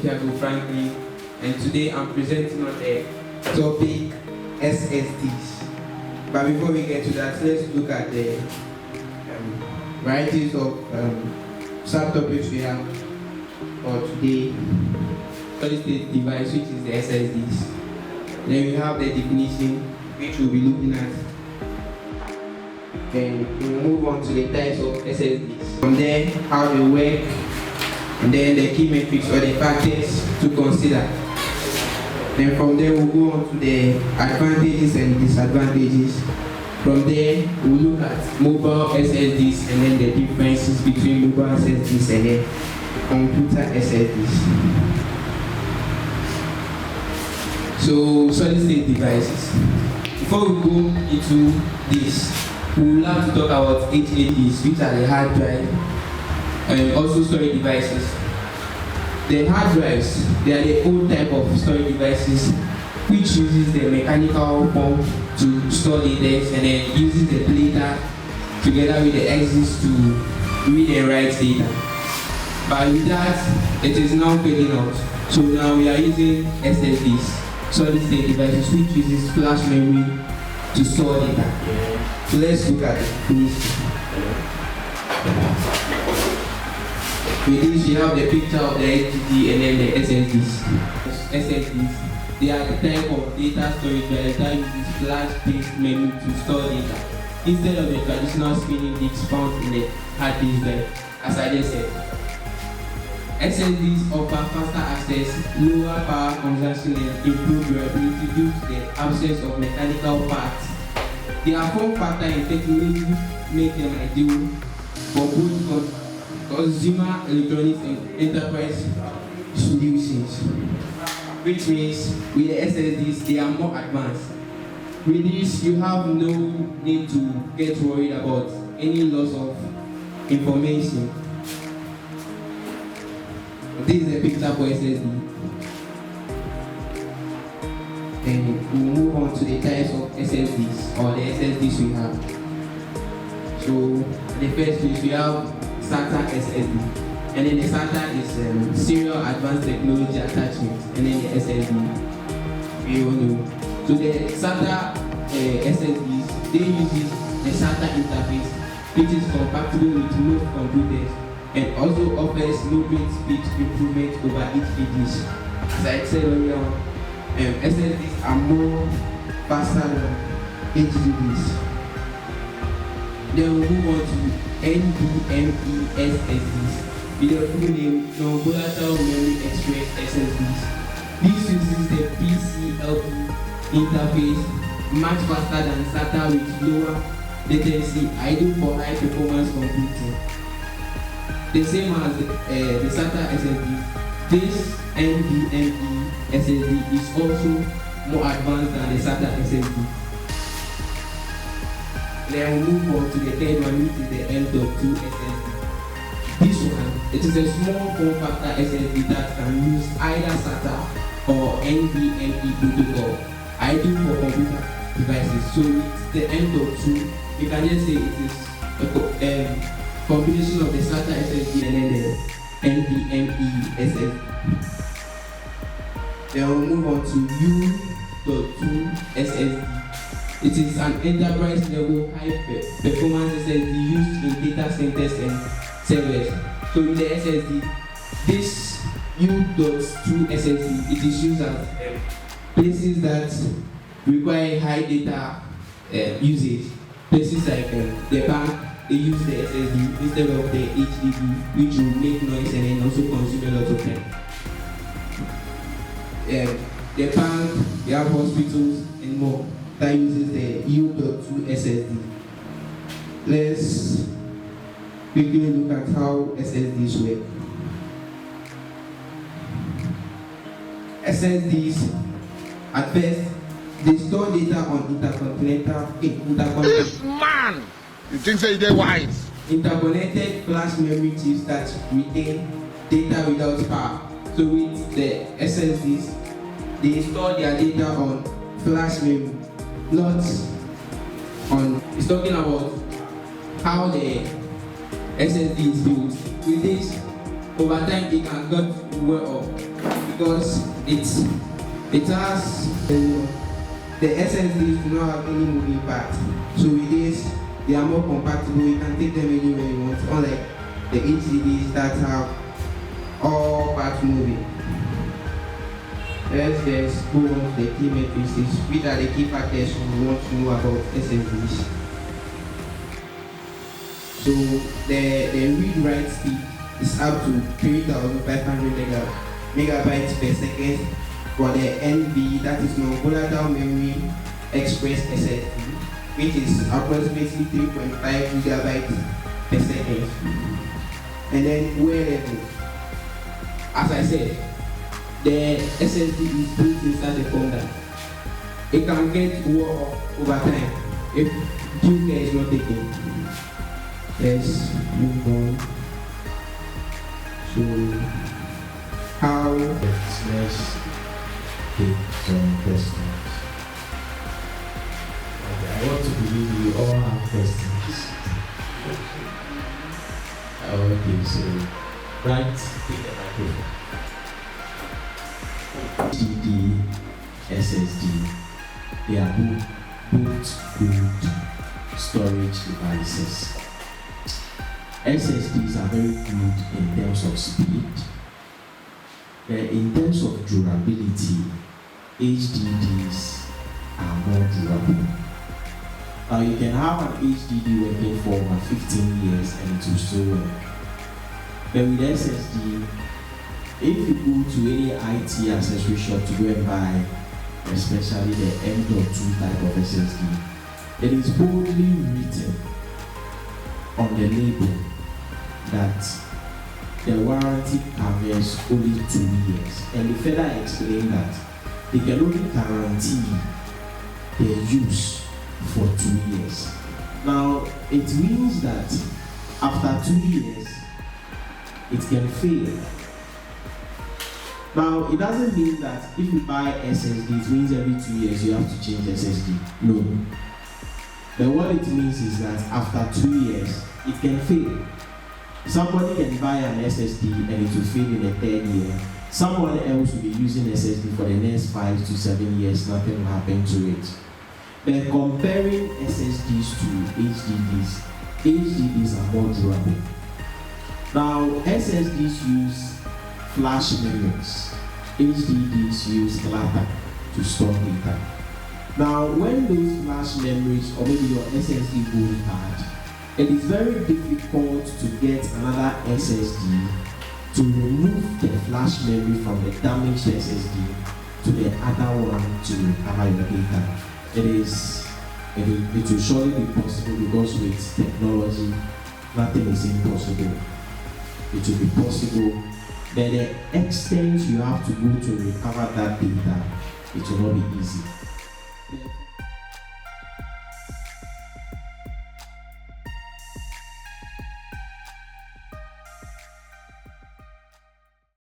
Fiago Franklin, and today I'm presenting on the topic SSDs. But before we get to that, let's look at the varieties of subtopics we have for today. Solid state device, which is the SSDs. Then we have the definition, which we'll be looking at. Then we'll move on to the types of SSDs. From there, how they work, and then the key metrics or the factors to consider. Then from there, we'll go on to the advantages and disadvantages. From there, we'll look at mobile SSDs and then the differences between mobile SSDs and then computer SSDs. So, solid state devices. Before we go into this, we will have to talk about HDDs, which are the hard drive and also storage devices. The hard drives, they are the old type of storage devices which uses the mechanical pump to store data and then uses the plater together with the axis to read and write data. But with that, it is now fading out. So now we are using SSDs, solid state devices, which uses flash memory to store data. So let's look at it, please. With this, you have the picture of the HDD and then the SSDs. SSDs, they are the type of data storage drive that uses flash-based memory to store data instead of the traditional spinning disks found in the hard disk drive, as I just said. SSDs offer faster access, lower power consumption, and improved durability due to the absence of mechanical parts. Their form factor and technology make them ideal for both consumer electronics and enterprise solutions, which means with the SSDs, they are more advanced. With this, you have no need to get worried about any loss of information. This is a picture for SSD. Then we'll move on to the types of SSDs or the SSDs we have. So the first is we have SATA SSD, and then the SATA is serial advanced technology attachment, and then the SSD we all know. So the SATA SSDs, they use the SATA interface, which is compatible with most computers and also offers low rate speed improvement over HDDs. As I said earlier, SSDs are more faster than HDDs. Then we'll move on to NVMe SSDs, with the full name non-volatile memory express SSDs. This uses the PCLP interface, much faster than SATA with lower latency, ideal for high performance computing. The same as the SATA SSD, this NVMe SSD is also more advanced than the SATA SSD. Then we'll move on to the third one, which is the M.2 SSD. This one, it is a small form factor SSD that can use either SATA or NVMe protocol, ideal for computer devices. So with the M.2, you can just say it is a combination of the SATA SSD and then the NVMe SSD. Then we'll move on to U.2 SSD. It is an enterprise level high performance SSD used in data centers and servers. So with the SSD, this U.2 SSD, it is used at places that require high data usage. Places like the bank, they use the SSD instead of the HDD, which will make noise and then also consume a lot of time. The bank, they have hospitals and more that uses the U.2 SSD. Let's quickly look at how SSDs work. SSDs, at first, they store data on This man! You think so they're wise? interconnected flash memory chips that retain data without power. So with the SSDs, they store their data on flash memory, not on. It's talking about how the SSD is built. With this, over time it can get well because it has the SSDs do not have any moving parts. So with this, they are more compatible. You can take them anywhere you want, unlike the HDDs that have all parts moving. Let's just go on to the key metrics, which are the key factors we want to know about SSDs. So the read-write speed is up to 3,500 megabytes per second for the NV, that is non-volatile memory express SSD, which is approximately 3.5 gigabytes per second. And then wear level. As I said, the SSD is built inside the folder. It can get wore off over time if due care is not taken. Let's move on. So, how? Let's take some questions. Okay, I want to believe you all have questions. Okay, so right, take the microphone. HDD, SSD, they are both good storage devices. SSDs are very good in terms of speed. In terms of durability, HDDs are more durable. Now you can have an HDD working for over 15 years and it will still work. But with SSD, if you go to any IT accessory shop to go and buy, especially the M.2 type of SSD, it is boldly written on the label that the warranty covers only 2 years, and they further explain that they can only guarantee their use for 2 years. Now, it means that after 2 years, it can fail. Now, it doesn't mean that if you buy SSD, it means every 2 years you have to change SSD. No. But what it means is that after 2 years, it can fail. Somebody can buy an SSD and it will fail in the 3rd year. Someone else will be using SSD for the next 5 to 7 years, nothing will happen to it. But comparing SSDs to HDDs, HDDs are more durable. Now, SSDs use flash memories. HDDs use data to store data. Now, when those flash memories or maybe your SSD goes bad, it is very difficult to get another SSD to remove the flash memory from the damaged SSD to the other one to recover your data. It will surely be possible because with technology, nothing is impossible. It will be possible, but the extent you have to go to recover that data, it will not be easy.